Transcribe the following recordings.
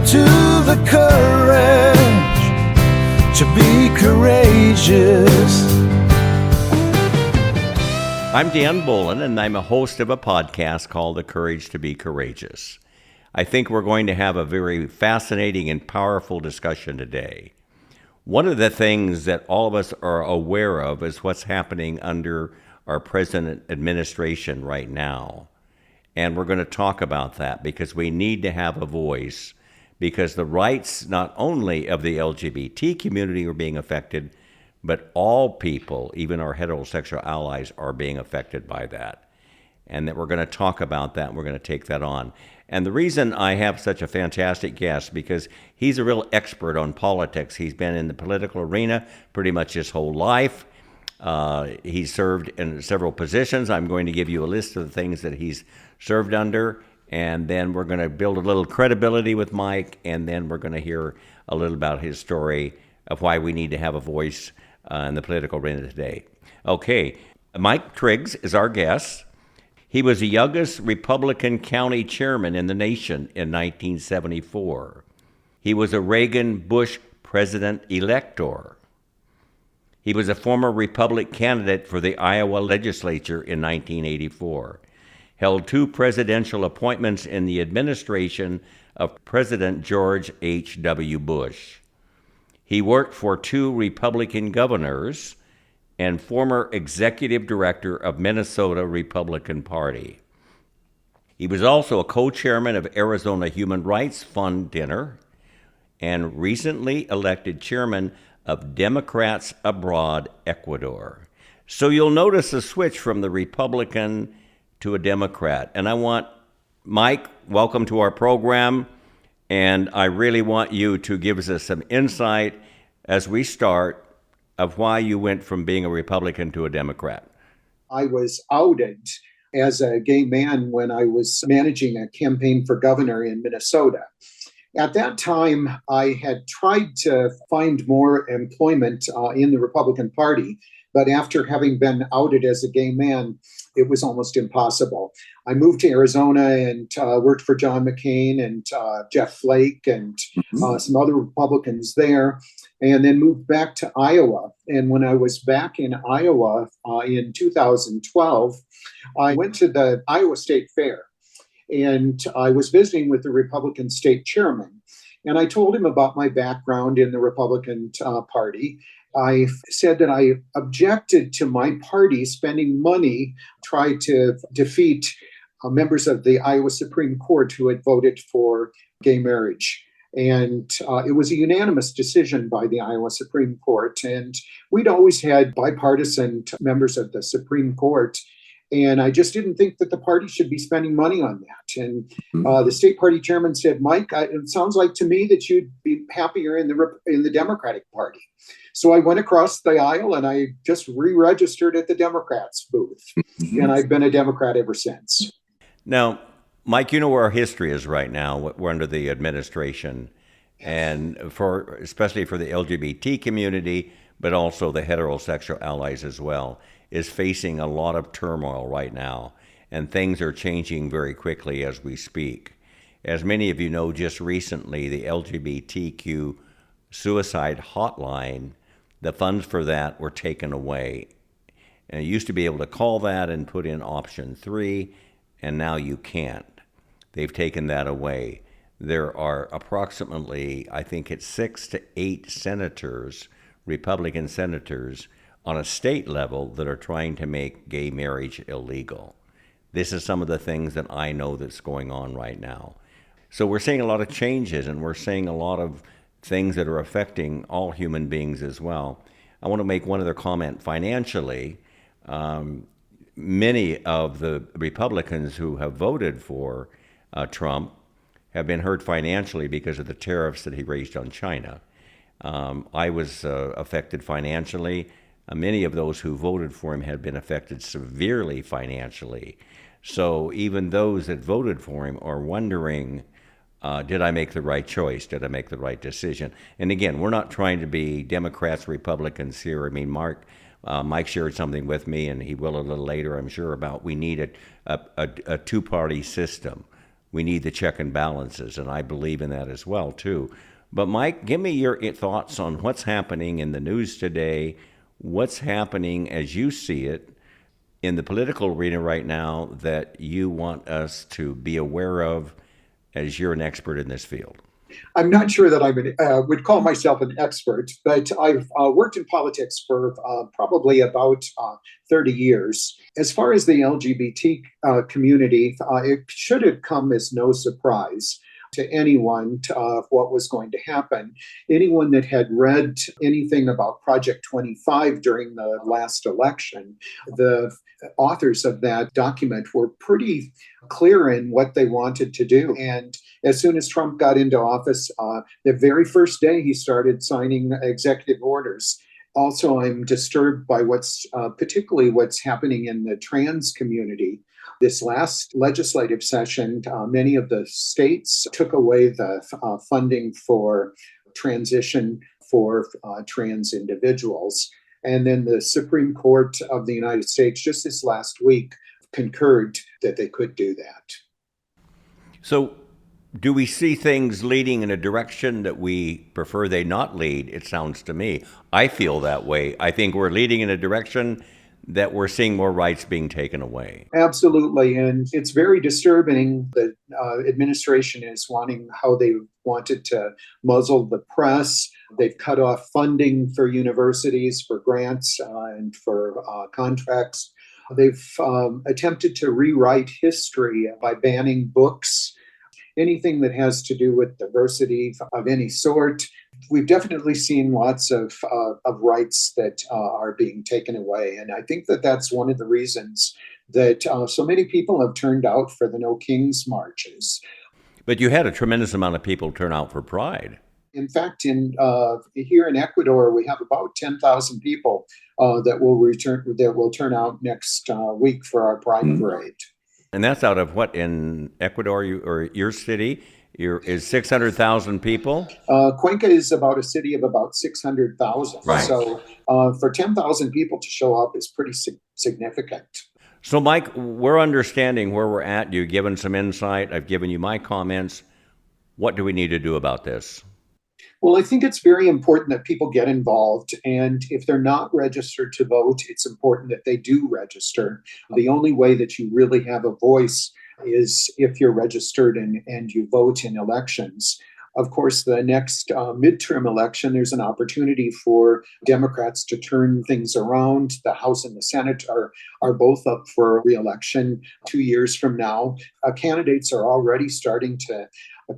to the courage to be courageous. I'm Dan Bolin, and I'm a host of a podcast called The Courage to Be Courageous. I think we're going to have a very fascinating and powerful discussion today. One of the things that all of us are aware of is what's happening under our present administration right now. And we're going to talk about that because we need to have a voice, because the rights not only of the LGBT community are being affected, but all people, even our heterosexual allies, are being affected by that. And that we're going to talk about that, and we're going to take that on. And the reason I have such a fantastic guest, because he's a real expert on politics. He's been in the political arena pretty much his whole life. He's served in several positions. I'm going to give you a list of the things that he's served under, and then we're going to build a little credibility with Mike, and then we're going to hear a little about his story of why we need to have a voice in the political arena today. Okay, Mike Triggs is our guest. He was the youngest Republican county chairman in the nation in 1974. He was a Reagan-Bush president-elector. He was a former Republican candidate for the Iowa legislature in 1984. Held 2 presidential appointments in the administration of President George H.W. Bush. He worked for 2 Republican governors and former executive director of Minnesota Republican Party. He was also a co-chairman of Arizona Human Rights Fund Dinner and recently elected chairman of Democrats Abroad Ecuador. So you'll notice a switch from the Republican to a Democrat. And I want, Mike, welcome to our program. And I really want you to give us some insight as we start of why you went from being a Republican to a Democrat. I was outed as a gay man when I was managing a campaign for governor in Minnesota. At that time, I had tried to find more employment in the Republican Party, but after having been outed as a gay man, it was almost impossible. I moved to Arizona and worked for John McCain and Jeff Flake and some other Republicans there, and then moved back to Iowa. And when I was back in Iowa in 2012, I went to the Iowa State Fair, and I was visiting with the Republican state chairman. And I told him about my background in the Republican Party. I said that I objected to my party spending money trying to defeat members of the Iowa Supreme Court who had voted for gay marriage. And it was a unanimous decision by the Iowa Supreme Court. And we'd always had bipartisan members of the Supreme Court. And I just didn't think that the party should be spending money on that. And the state party chairman said, Mike, it sounds like to me that you'd be happier in the Democratic Party. So I went across the aisle and I just re-registered at the Democrats booth. And I've been a Democrat ever since. Now, Mike, you know where our history is right now. We're under the administration, and especially for the LGBT community, but also the heterosexual allies as well, is facing a lot of turmoil right now, and things are changing very quickly as we speak. As many of you know, just recently, the LGBTQ suicide hotline, the funds for that were taken away. And you used to be able to call that and put in option 3, and now you can't. They've taken that away. There are approximately, I think it's 6 to 8 senators, Republican senators, on a state level that are trying to make gay marriage illegal. This is some of the things that I know that's going on right now. So we're seeing a lot of changes, and we're seeing a lot of things that are affecting all human beings as well. I want to make one other comment financially. Many of the Republicans who have voted for Trump have been hurt financially because of the tariffs that he raised on China. I was affected financially. Many of those who voted for him had been affected severely financially. So even those that voted for him are wondering, did I make the right choice? Did I make the right decision? And again, we're not trying to be Democrats, Republicans here. I mean, Mike shared something with me, and he will a little later, I'm sure, about we need a two-party system we need the check and balances, and I believe in that as well, too. But Mike, give me your thoughts on what's happening in the news today, what's happening as you see it in the political arena right now that you want us to be aware of as you're an expert in this field. I'm not sure that I would call myself an expert, but I've worked in politics for probably about 30 years. As far as the LGBT community, it should have come as no surprise to anyone what was going to happen. Anyone that had read anything about Project 25 during the last election, the authors of that document were pretty clear in what they wanted to do. And as soon as Trump got into office, the very first day he started signing executive orders. Also, I'm disturbed by particularly what's happening in the trans community. This last legislative session, many of the states took away the funding for transition for trans individuals. And then the Supreme Court of the United States just this last week concurred that they could do that. So do we see things leading in a direction that we prefer they not lead? It sounds to me. I feel that way. I think we're leading in a direction that we're seeing more rights being taken away. Absolutely. And it's very disturbing that administration is wanting how they wanted to muzzle the press. They've cut off funding for universities, for grants, and for contracts. They've attempted to rewrite history by banning books, anything that has to do with diversity of any sort. We've definitely seen lots of rights that are being taken away. And I think that that's one of the reasons that so many people have turned out for the No Kings marches. But you had a tremendous amount of people turn out for Pride. In fact, here in Ecuador, we have about 10,000 people that will turn out next week for our Pride Parade. And that's out of what, in Ecuador, or your city? Is 600,000 people? Cuenca is about a city of about 600,000. Right. So for 10,000 people to show up is pretty significant. So, Mike, we're understanding where we're at. You've given some insight. I've given you my comments. What do we need to do about this? Well, I think it's very important that people get involved. And if they're not registered to vote, it's important that they do register. The only way that you really have a voice is if you're registered and you vote in elections. Of course, the next midterm election, there's an opportunity for Democrats to turn things around. The House and the Senate are both up for re-election 2 years from now. Candidates are already starting to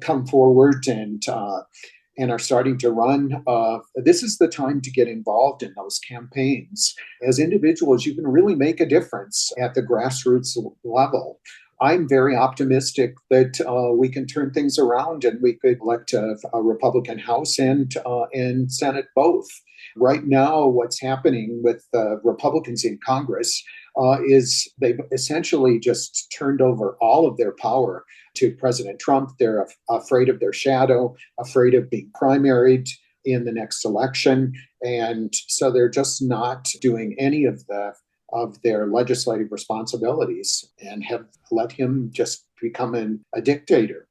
come forward and are starting to run. This is the time to get involved in those campaigns. As individuals, you can really make a difference at the grassroots level. I'm very optimistic that we can turn things around and we could elect a Republican House and Senate both. Right now, what's happening with Republicans in Congress is they've essentially just turned over all of their power to President Trump. They're afraid of their shadow, afraid of being primaried in the next election. And so they're just not doing any of their legislative responsibilities and have let him just become a dictator.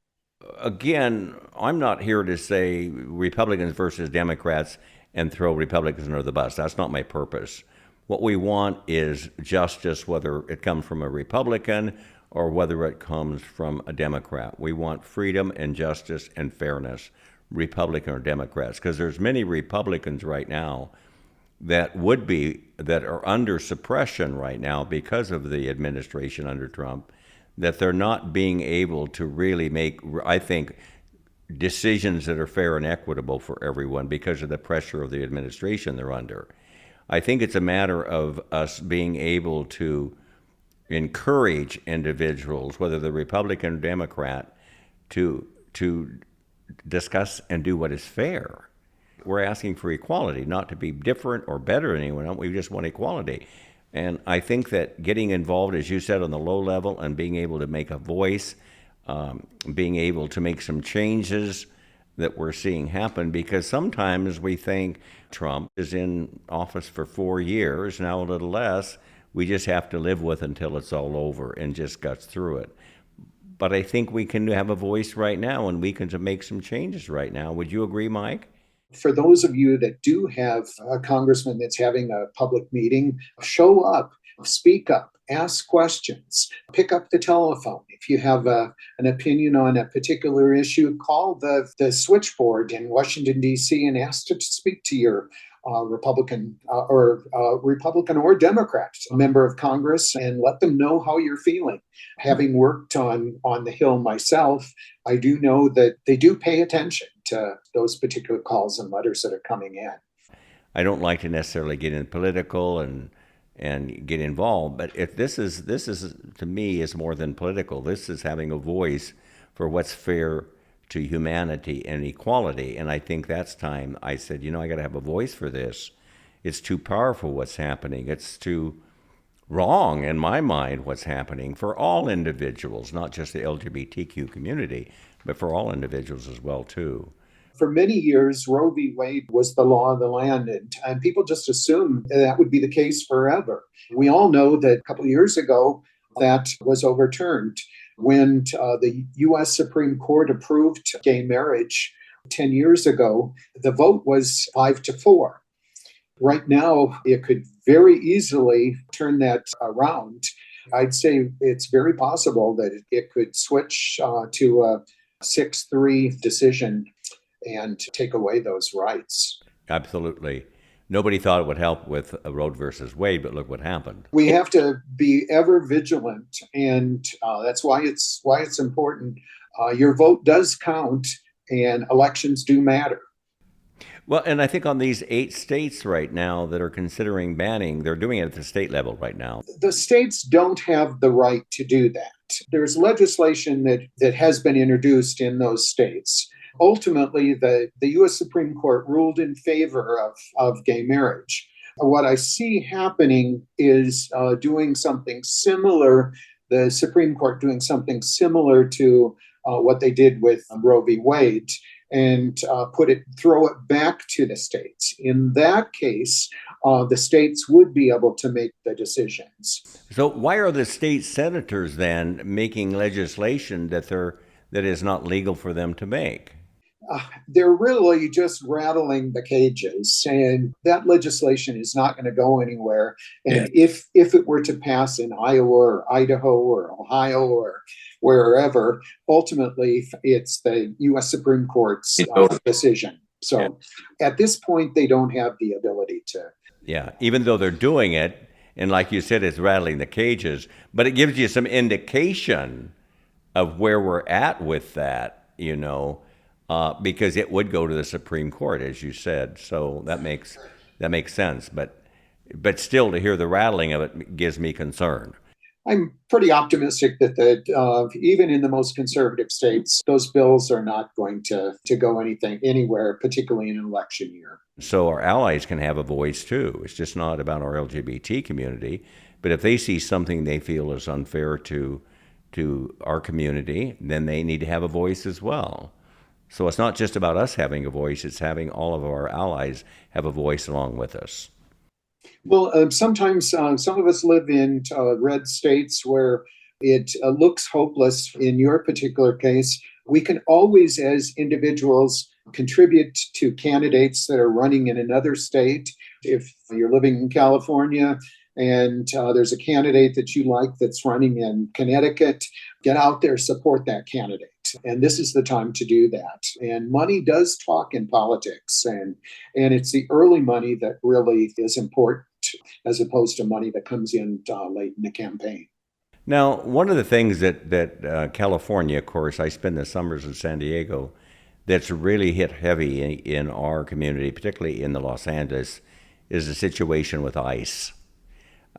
Again, I'm not here to say Republicans versus Democrats and throw Republicans under the bus. That's not my purpose. What we want is justice, whether it comes from a Republican or whether it comes from a Democrat. We want freedom and justice and fairness, Republican or Democrats, because there's many Republicans right now that are under suppression right now because of the administration under Trump, that they're not being able to really make, I think, decisions that are fair and equitable for everyone because of the pressure of the administration they're under. I think it's a matter of us being able to encourage individuals, whether they're Republican or Democrat, to discuss and do what is fair. We're asking for equality, not to be different or better than anyone else. We just want equality. And I think that getting involved, as you said, on the low level and being able to make a voice, being able to make some changes that we're seeing happen, because sometimes we think Trump is in office for 4 years, now a little less. We just have to live with until it's all over and just guts through it. but I think we can have a voice right now, and we can make some changes right now. Would you agree, Mike? For those of you that do have a congressman that's having a public meeting, show up, speak up, ask questions, pick up the telephone. If you have an opinion on a particular issue, call the switchboard in Washington, D.C. and ask to speak to your Republican or Democrat member of Congress and let them know how you're feeling. Having worked on the Hill myself, I do know that they do pay attention to those particular calls and letters that are coming in. I don't like to necessarily get in political and get involved, but if this is to me is more than political. This is having a voice for what's fair to humanity and equality. And I think that's time I said, I got to have a voice for this. It's too powerful what's happening. It's too wrong in my mind what's happening for all individuals, not just the LGBTQ community, but for all individuals as well, too. For many years, Roe v. Wade was the law of the land, and people just assumed that would be the case forever. We all know that a couple of years ago, that was overturned. When the U.S. Supreme Court approved gay marriage 10 years ago, the vote was 5-4. Right now, it could very easily turn that around. I'd say it's very possible that it could switch to a 6-3 decision and take away those rights. Absolutely. Nobody thought it would help with Roe versus Wade, but look what happened. We have to be ever vigilant, and that's why it's important. Your vote does count, and elections do matter. Well, and I think on these 8 states right now that are considering banning, they're doing it at the state level right now. The states don't have the right to do that. There's legislation that has been introduced in those states. Ultimately, the U.S. Supreme Court ruled in favor of gay marriage. What I see happening is doing something similar, the Supreme Court doing something similar to what they did with Roe v. Wade, and throw it back to the states. In that case, the states would be able to make the decisions. So why are the state senators then making legislation that is not legal for them to make? They're really just rattling the cages, and that legislation is not going to go anywhere. And if it were to pass in Iowa or Idaho or Ohio or wherever, ultimately it's the U.S. Supreme Court's decision. So at this point, they don't have the ability to. Yeah, even though they're doing it, and like you said, it's rattling the cages, but it gives you some indication of where we're at with that, because it would go to the Supreme Court, as you said. So that makes sense. But still, to hear the rattling of it gives me concern. I'm pretty optimistic that even in the most conservative states, those bills are not going to go anywhere, particularly in an election year. So our allies can have a voice too. It's just not about our LGBT community. But if they see something they feel is unfair to our community, then they need to have a voice as well. So it's not just about us having a voice, it's having all of our allies have a voice along with us. Well, sometimes some of us live in red states where it looks hopeless. In your particular case, we can always, as individuals, contribute to candidates that are running in another state. If you're living in California and there's a candidate that you like that's running in Connecticut, get out there, support that candidate. And this is the time to do that. And money does talk in politics, and it's the early money that really is important, as opposed to money that comes in late in the campaign. Now, one of the things that California, of course, I spend the summers in San Diego, that's really hit heavy in our community, particularly in the Los Angeles, is the situation with ICE.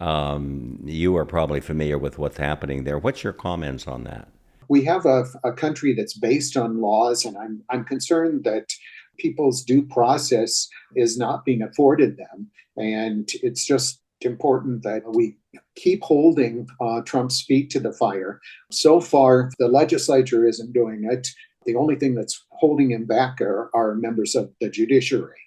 You are probably familiar with what's happening there. What's your comments on that? We have a country that's based on laws, and I'm concerned that people's due process is not being afforded them. And it's just important that we keep holding Trump's feet to the fire. So far, the legislature isn't doing it. The only thing that's holding him back are members of the judiciary.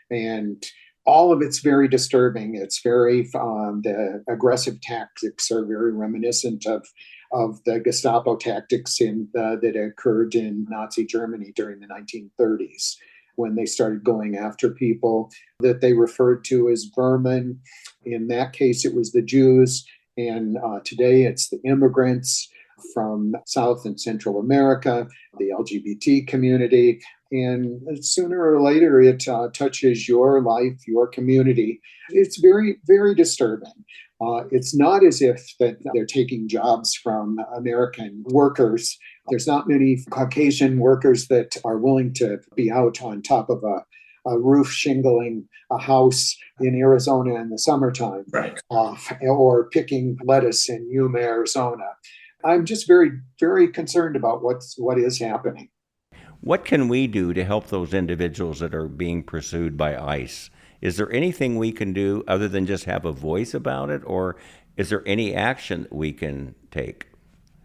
And all of it's very disturbing. It's very, the aggressive tactics are very reminiscent of of the Gestapo tactics that occurred in Nazi Germany during the 1930s, when they started going after people that they referred to as vermin. In that case, it was the Jews, and today it's the immigrants from South and Central America, the LGBT community. And sooner or later, it touches your life, your community. It's very, very disturbing. It's not as if that they're taking jobs from American workers. There's not many Caucasian workers that are willing to be out on top of a roof shingling a house in Arizona in the summertime, Right. Or picking lettuce in Yuma, Arizona. I'm just very, very concerned about what is happening. What can we do to help those individuals that are being pursued by ICE? Is there anything we can do other than just have a voice about it, or is there any action that we can take?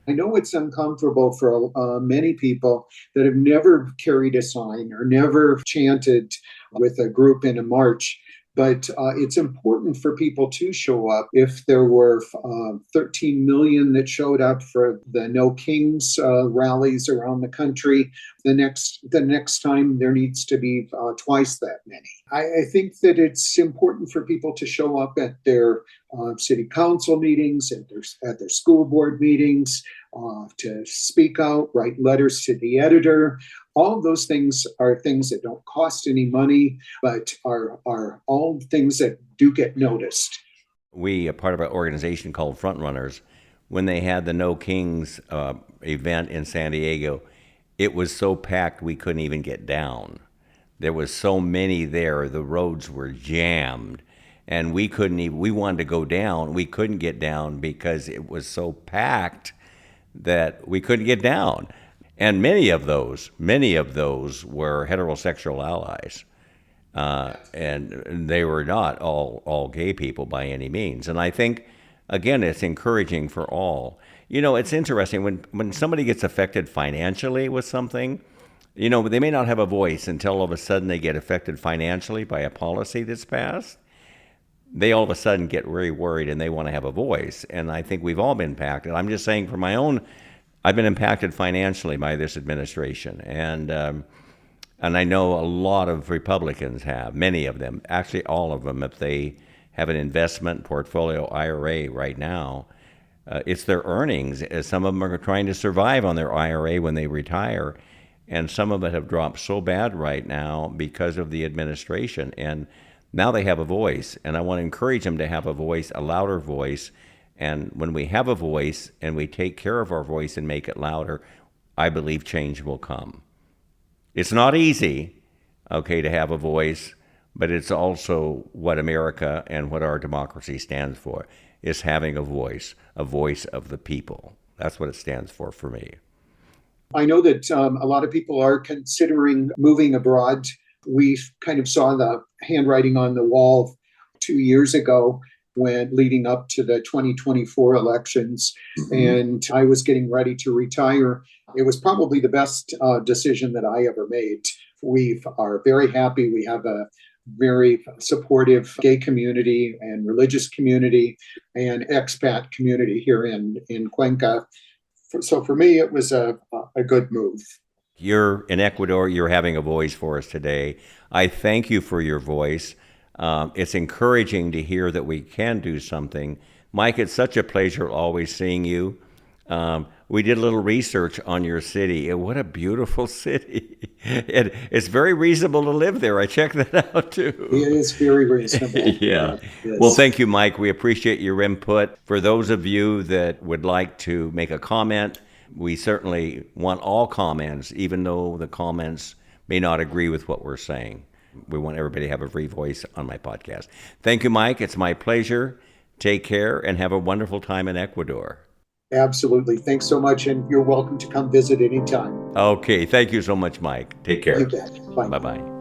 I know it's uncomfortable for many people that have never carried a sign or never chanted with a group in a march. But it's important for people to show up. If there were 13 million that showed up for the No Kings rallies around the country, the next time there needs to be twice that many. I think that it's important for people to show up at their city council meetings, at their school board meetings, to speak out, write letters to the editor. All of those things are things that don't cost any money, but are all things that do get noticed. We, a part of our organization called Frontrunners, when they had the No Kings event in San Diego, it was so packed we couldn't even get down. There was so many there, the roads were jammed, and we wanted to go down. We couldn't get down because it was so packed that we couldn't get down. And many of those were heterosexual allies. And they were not all gay people by any means. And I think, again, it's encouraging for all. You know, it's interesting when somebody gets affected financially with something, you know, they may not have a voice until all of a sudden they get affected financially by a policy that's passed. They all of a sudden get very worried and they want to have a voice. And I think we've all been impacted. I'm just saying for my own, I've been impacted financially by this administration. And I know a lot of Republicans have, many of them, actually all of them, if they have an investment portfolio IRA right now, it's their earnings. Some of them are trying to survive on their IRA when they retire. And some of it have dropped so bad right now because of the administration. And now they have a voice. And I want to encourage them to have a voice, a louder voice. And when we have a voice and we take care of our voice and make it louder, I believe change will come. It's not easy, okay, to have a voice, but it's also what America and what our democracy stands for, is having a voice of the people. That's what it stands for me. I know that a lot of people are considering moving abroad. We kind of saw the handwriting on the wall 2 years ago when leading up to the 2024 elections, and I was getting ready to retire. It was probably the best decision that I ever made. We are very happy. We have a very supportive gay community and religious community and expat community here in Cuenca. So for me, it was a good move. You're in Ecuador. You're having a voice for us today. I thank you for your voice. It's encouraging to hear that we can do something. Mike, it's such a pleasure always seeing you. We did a little research on your city, and what a beautiful city. It's very reasonable to live there. I checked that out, too. It is very reasonable. Yeah. Well, thank you, Mike. We appreciate your input. For those of you that would like to make a comment, we certainly want all comments, even though the comments may not agree with what we're saying. We want everybody to have a free voice on my podcast. Thank you, Mike. It's my pleasure. Take care and have a wonderful time in Ecuador. Absolutely. Thanks so much. And you're welcome to come visit anytime. Okay. Thank you so much, Mike. Take care. You bet. Bye. Bye-bye.